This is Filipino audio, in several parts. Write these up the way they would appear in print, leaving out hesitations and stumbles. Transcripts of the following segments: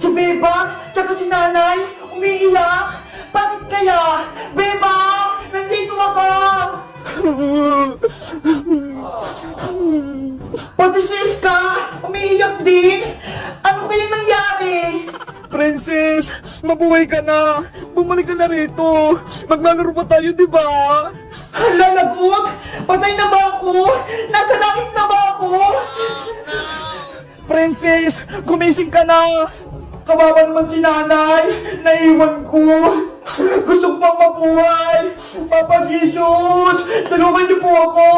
Si Bebang, tsaka si Nanay, umiiyak. Bakit kaya? Bebang, nandito ako! Pati si Iska, umiiyak din. Ano kaya nangyari? Princess, mabuhay ka na. Bumalik ka na rito. Maglalaro pa tayo, di ba? Hala, lagot! Patay na ba ako? Nasa langit na ba ako? Princess, gumising ka na. Kawawa naman si Nanay. Naiwan ko. Gusto ko pang mabuhay. Papa Jesus, tulungan niyo po ako.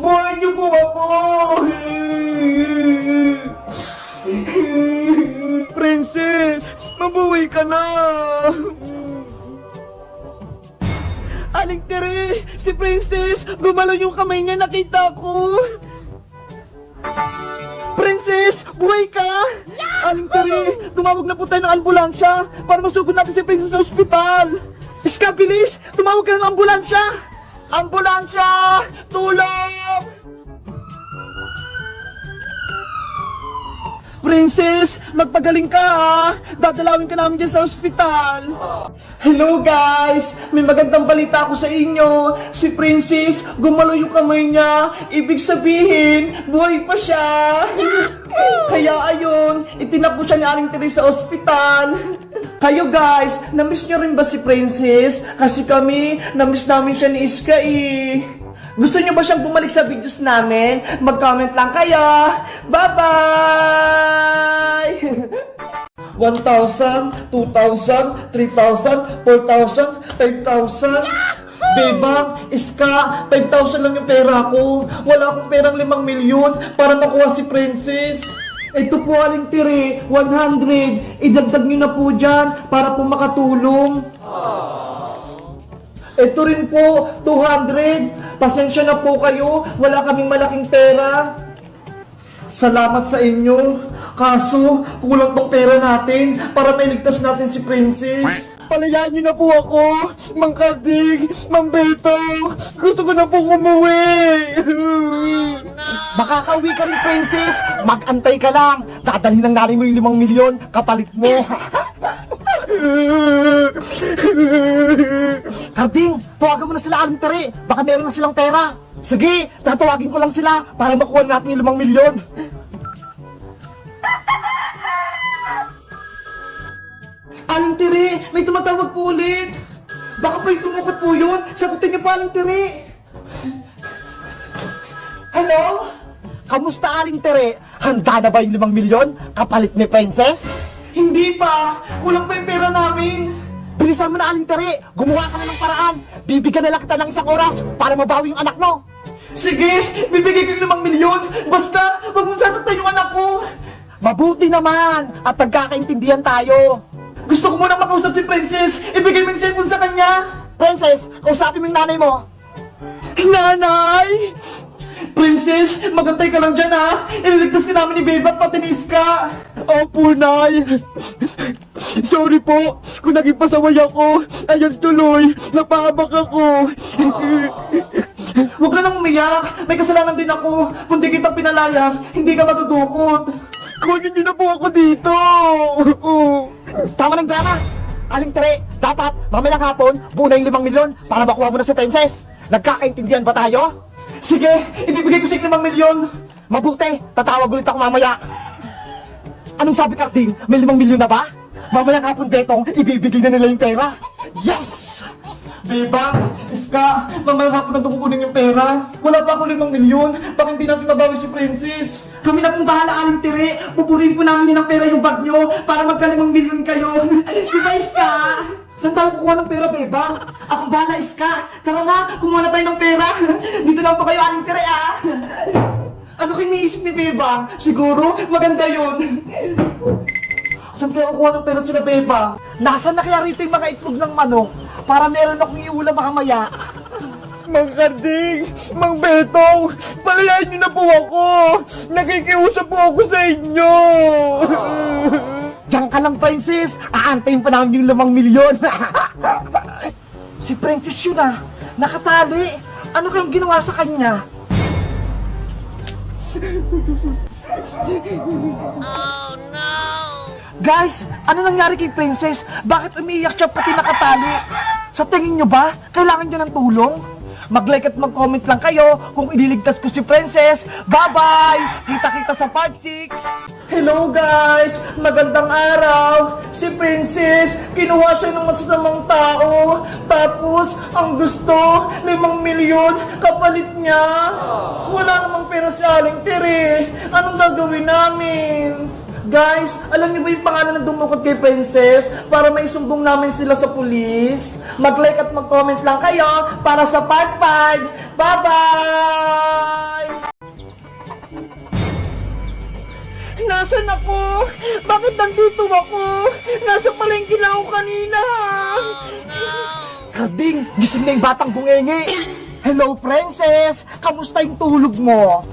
Buhayin niyo po ako. Princess, mabuhay ka na. Aling Tere, si Princess, gumalaw yung kamay niya, nakita ko. Princess, buhay ka? Aling Tere, tumawag na po tayo ng ambulansya para masugod natin si Princess sa ospital. Iska, bilis! Tumawag ka ng ambulansya! Ambulansya! Tulong! Princess, magpagaling ka ha! Dadalawin ka namin dyan sa ospital! Hello guys! May magandang balita ako sa inyo! Si Princess, gumalaw yung kamay niya! Ibig sabihin, buhay pa siya! Kaya ayun, itinap po siya ni Aling Teresa sa ospital! Kayo guys, namiss nyo rin ba si Princess? Kasi kami, namiss namin siya ni Iska eh! Gusto nyo ba siyang bumalik sa videos namin? Mag-comment lang kayo! Bye-bye! 1,000, 2,000, 3,000, 4,000, 5,000. Bebang, Iska, 5,000 lang yung pera ko. Wala akong perang 5 milyon para makuha si Princess. Ito po Aling Tiri, 100. Idagdag nyo na po dyan para po makatulong. Ito rin po, 200. Pasensya na po kayo, wala kaming malaking pera. Salamat sa inyo. Kaso, kulang tong pera natin para mailigtas natin si Princess. Palayaan niyo na po ako, Mang Karding, Mang Beto. Gusto ko na po umuwi. Makakauwi ka rin, Princess. Mag-antay ka lang. Dadalhin ng nanay mo yung 5 milyon. Kapalit mo. Karding, tawagan mo na sila Aling Tere. Baka meron na silang pera. Sige, tatawagin ko lang sila para makuha natin yung 5 milyon. Aling Tere, may tumatawag po ulit. Baka pa yung tumukot po yun. Sagutin niyo pa, Aling Tere. Hello? Kamusta, Aling Tere? Handa na ba yung 5 milyon? Kapalit ni Princess? Hindi pa. Kulang pa yung pera namin. Bilisan mo na, Aling Tere. Gumawa ka na ng paraan. Bibigyan na lang kita ng 1 oras para mabawi yung anak mo. Sige, bibigay ko yung 5 milyon. Basta, wag mong sasaktan yung anak ko. Mabuti naman at nagkakaintindihan tayo. Gusto ko muna makausap si Princess. Ibigay mo yung cellphone sa kanya. Princess, kausapin mo yung nanay mo. Nanay! Princess, magantay ka lang dyan ha. Ililigtas ka namin ni Beba at pati ni Iska. Opo, Nay. Sorry po kung naging pasaway ako. Ayan tuloy, napahabak ako. Huwag ka nang umiyak. May kasalanan din ako. Kung di kita pinalayas, hindi ka matudukot. Kunin niyo na po ako dito. Tama ng drama. Aling Tere, dapat mamayang hapon buo na yung 5 milyon para makuha mo na si Princess. Nagkakaintindihan ba tayo? Sige, ibibigay ko sa 5 milyon. Mabuti, tatawag ulit ako mamaya. Anong sabi, Karding? May 5 milyon na ba? Mamayang hapon, Betong, ibibigay na nila yung pera. Yes! Beba, Iska, mamayang hapon na kukunin yung pera. Wala pa ako 5 milyon. Baka hindi natin mabawi si Princess. Kami na pong bahala, Aling Tere. Pupurihin po namin ng pera yung bag nyo para magka 5 milyon kayo. Di ba, Iska? Saan tayo kukuha ng pera, Beba? Akong bahala, Iska. Tara na, kumuha na tayo ng pera. Dito lang po kayo, Aling Tere, ah. Ano kayo iniisip ni Beba? Siguro, maganda yun. Saan kaya kukuha ng pera sila, Beba? Nasaan na kaya rito yung mga itlog ng manok para meron akong iulam mamaya? Mang Karding, Mang Betong, palayain niyo na po ako. Nakikiusap po ako sa inyo. Diyan ka lang, Princess. Aantayin pa namin yung 5 milyon. Si Princess yun ah. Nakatali. Ano kayong ginawa sa kanya? Guys, ano nangyari kay Princess? Bakit umiiyak siya pati nakatali? Sa tingin nyo ba, kailangan niya ng tulong? Mag-like at mag-comment lang kayo kung ililigtas ko si Princess. Bye-bye! Kita-kita sa part 6! Hello guys! Magandang araw! Si Princess, kinuha siya ng masasamang tao. Tapos, ang gusto, 5 milyon kapalit niya. Wala namang pera si Aling Tere. Anong gagawin namin? Guys, alam niyo ba yung pangalan ng dumukot kay Princess para maisumbong namin sila sa pulis? Mag-like at mag-comment lang kayo para sa part 5. Bye-bye! Nasaan ako? Bakit nandito ako? Nasa palengke na ako kanina. Karding, gising na yung batang bungengi! Hello, Princess! Kamusta yung tulog mo?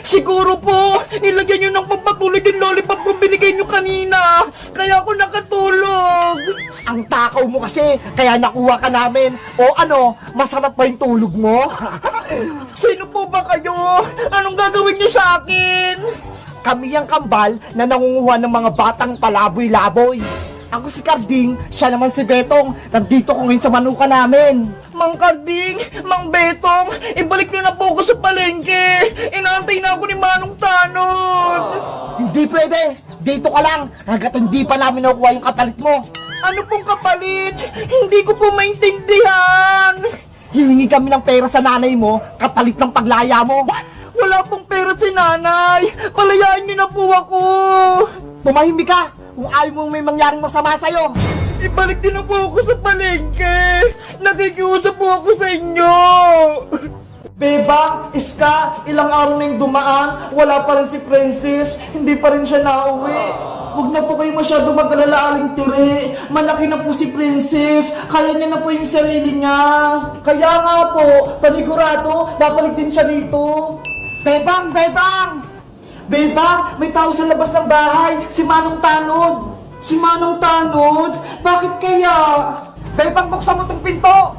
Siguro po, nilagyan nyo ng pampatulog yung lollipop kung binigay nyo kanina. Kaya ako nakatulog. Ang takaw mo kasi, kaya nakuha ka namin. O ano, masarap pa yung tulog mo? Sino po ba kayo? Anong gagawin nyo sa akin? Kami ang kambal na nangunguha ng mga batang palaboy-laboy. Ako si Karding, siya naman si Betong. Nandito ko ngayon sa manuka namin. Mang Karding, Mang Betong, ibalik nyo na po ako sa palengke. Inaantay na ako ni Manong Tanod. Hindi pwede, dito ka lang. Hanggat hindi pa namin nakuha yung kapalit mo. Ano pong kapalit? Hindi ko po maintindihan. Hihingi kami ng pera sa nanay mo, kapalit ng paglaya mo. Wala pong pera si nanay. Palayaan niyo na po ako. Tumahimik ka kung ayaw mong may mangyaring masama sa'yo. Ibalik niyo na po ako sa palengke. Nakikiusap po ako sa inyo. Beba, Iska, ilang araw na yung dumaan, wala pa rin si Princess, hindi pa rin siya nauwi. Huwag na po kayo masyado mag-alala, Aling Tiri. Malaki na po si Princess, kaya niya na po yung sarili niya. Kaya nga po, panigurado, babalik din siya dito. Bebang, Bebang! Beba, may tao sa labas ng bahay, si Manong Tanod. Si Manong Tanod? Bakit kaya? Bebang, buksan mo tong pinto!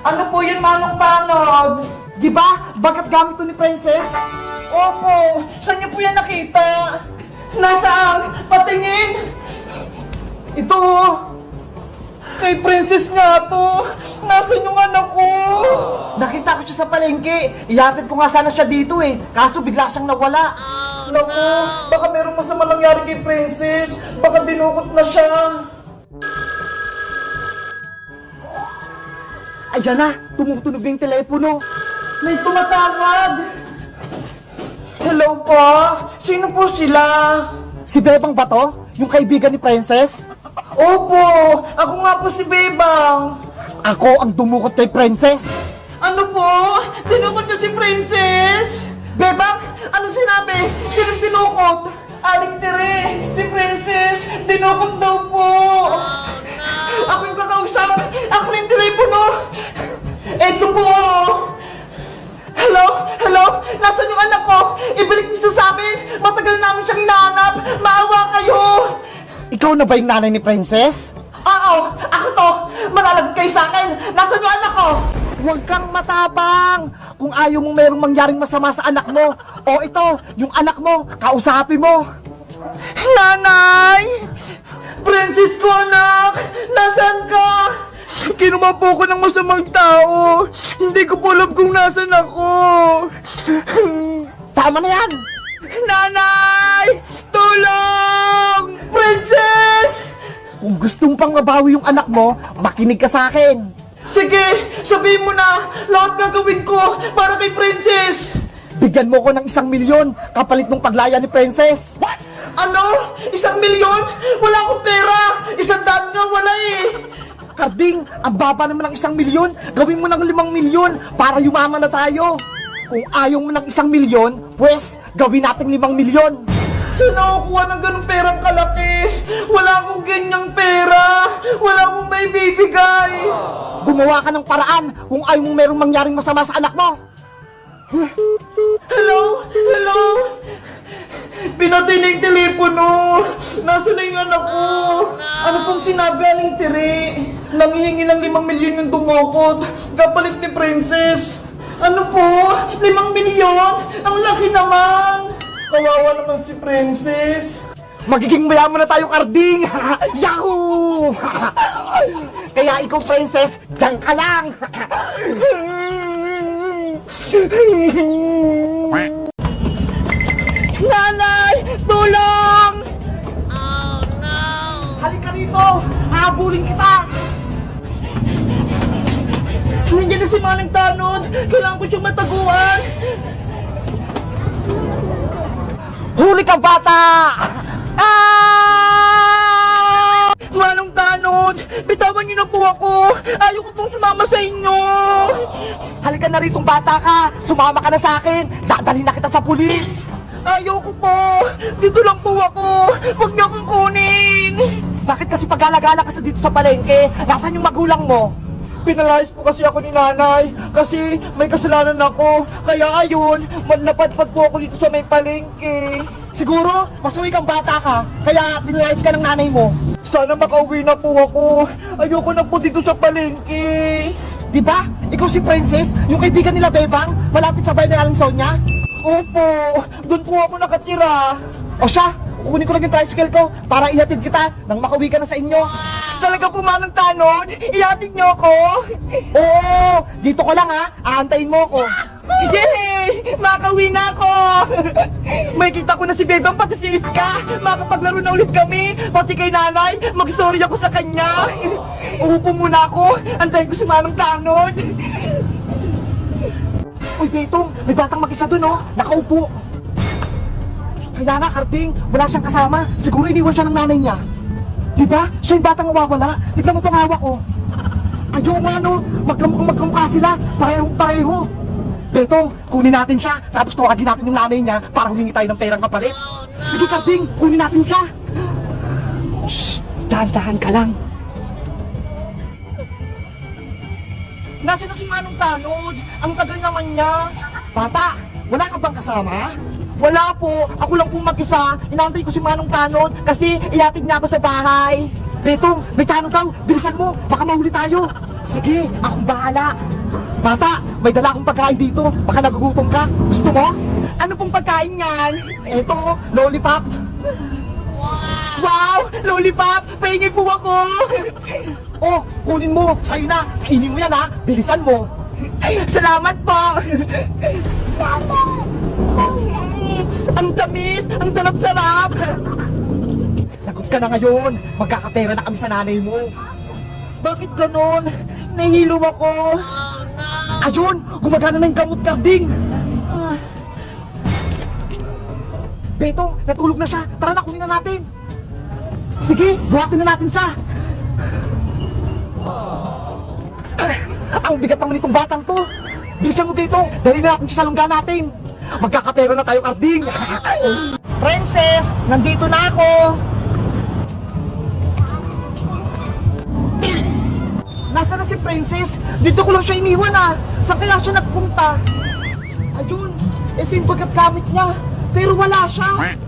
Ano po yun, Manong Tanod? Di ba? Bagat gamit to ni Princess? Opo, saan niyo po yan nakita? Nasaan? Patingin! Ito! Kay Princess nga to! Nasaan yung anak ko? Nakita ko siya sa palengke. Ihatid ko nga sana siya dito eh. Kaso bigla siyang nawala. Naku, baka merong masama nangyari kay Princess. Baka dinukot na siya. Ayan na, tumutunog na yung telepono. May tumatawag. Hello po? Sino po sila? Si Bebang ba to? Yung kaibigan ni Princess? Opo, ako nga po si Bebang. Ako ang dumukot kay Princess. Ano po? Tinukot niyo si Princess? Bebang, ano sinabi? Sinong tinukot? Aling Tere, si Princess, tinukot daw po. Ako yung kakausap, ako yung telepono. Eto po. Hello? Hello? Nasaan yung anak ko? Ibalik niyo sa amin. Matagal namin siyang hinahanap. Maawa kayo. Ikaw na ba yung nanay ni Princess? Oo, ako to. Malalag kayo sa akin. Nasaan yung anak ko? Huwag kang matapang! Kung ayaw mong merong mangyaring masama sa anak mo, o ito, yung anak mo, kausapin mo! Nanay! Princess ko, anak! Nasaan ka? Kinuha po ko ng masamang tao. Hindi ko po alam kung nasaan ako. Tama na yan! Nanay! Tulong! Princess! Kung gustong pang mabawi yung anak mo, makinig ka sa akin! Sige, sabihin mo na! Lahat gagawin ko para kay Princess! Bigyan mo ko ng 1 milyon kapalit ng paglaya ni Princess! What? Ano? 1 milyon? Wala akong pera! 100 nga wala eh! Karding, ang baba naman ng 1 milyon, gawin mo ng 5 milyon para yumaman na tayo! Kung ayaw mo ng 1 milyon, pues, gawin natin 5 milyon! Saan ako kuha ng ganung perang kalaki? Wala akong ganyang pera! Wala akong may bibigay! Gumawa ka ng paraan kung ayaw mong merong mangyaring masama sa anak mo! Hello? Hello? Pinatay na yung telepono! Nasaan na yung anak ko? Ano pong sinabi, Aling Tiri? Nanghihingi ng 5 milyon yung dumukot. Kapalit ni Princess. Ano po? 5 milyon? Ang laki naman! Kawawa naman si Princess. Magiging mayaman na tayo, Karding! Yahoo! Kaya ikaw, Princess, diyan ka lang! Nanay! Tulong! Oh, no! Halika rito! Habulin kita! Nandiyan na si Manang Tanod! Kailangan ko siyang mataguan! Huli ka, bata! Ah! Manang Tanod! Bitawan niyo na po ako! Ayoko pong sumama sa inyo! Halika na rito, bata ka! Sumama ka na sa akin! Dadalhin na kita sa pulis! Ayoko po! Dito lang po ako! Huwag niyo akong kunin! Bakit kasi pag-alagala ka dito sa palengke? Nasaan yung magulang mo? Pinalayas po kasi ako ni nanay kasi may kasalanan ako. Kaya ayun, napadpad po ako dito sa may palengke. Siguro, masuwi kang bata ka, kaya pinalayas ka ng nanay mo. Sana makauwi na po ako. Ayoko na po dito sa palengke. Diba? Ikaw si Princess, yung kaibigan nila Bebang, malapit sa bahay ng Aling Sonia? Opo, doon po ako nakatira. O siya, kukunin ko lang yung tricycle ko para ihatid kita nang makauwi ka na sa inyo. Talaga po, Manang Tanod? Ihatid niyo ako? Oo, dito ko lang ha, aantayin mo ko. Yay! Makauwi na ako! May kita ko na si Bebang pati si Iska. Makapaglaro na ulit kami. Pati kay nanay, mag-sorry ako sa kanya. Uupo muna ako. Antayin ko si Manang Tanod. Uy, Betong, may batang mag-isa dun, oh. Nakaupo. Kaya nga, Karding, wala siyang kasama. Siguro iniwan siya ng nanay niya. Diba? Siya yung batang nawawala. Tignan mo itong hawak, oh. Ayaw nga, no. Magkamukha sila. Parehong-pareho. Betong, kunin natin siya. Tapos tawagin natin yung nanay niya para humingi tayo ng perang kapalit. Sige, Karding, kunin natin siya. Shh, dahan-dahan ka lang. Nasaan na si Manong Tanod? Ang tagal naman niya. Bata, wala ka bang kasama? Wala po. Ako lang po mag-isa. Inaantay ko si Manong Tanod kasi ihatid niya ako sa bahay. Betong, may tanong daw. Bilisan mo, baka mahuli tayo. Sige, akong bahala. Bata, may dala akong pagkain dito. Baka nagugutom ka. Gusto mo? Ano pong pagkain yan? Eto, lollipop. Wow! Lollipop! Pahingi po ako! Oh, kunin mo. Sa'yo na. Kainin mo yan, ha. Bilisan mo. Salamat po! Ang tamis! Ang sarap-sarap! Lagot ka na ngayon. Magkakapera na kami sa nanay mo. Bakit ganon? Nahihilo ako! Ayun, gumagana na yung gamot, Karding. Betong, natulog na siya. Tara na, kunin na natin. Sige, buhatin na natin siya. Ang bigat naman itong batang to. Bilisan mo, Betong. Dali na natin siya sa lungga natin. Magkakapera na tayo, Karding. Princess! Nandito na ako! Nasaan na si Princess? Dito ko lang siya iniwan, ah. Saan kaya siya nagpunta? Ayun, ito yung bagat gamit niya. Pero wala siya.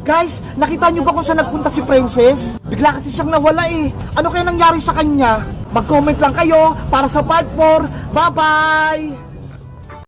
Guys, nakita niyo ba kung saan nagpunta si Princess? Bigla kasi siyang nawala eh. Ano kaya nangyari sa kanya? Mag-comment lang kayo para sa part 4. Bye-bye!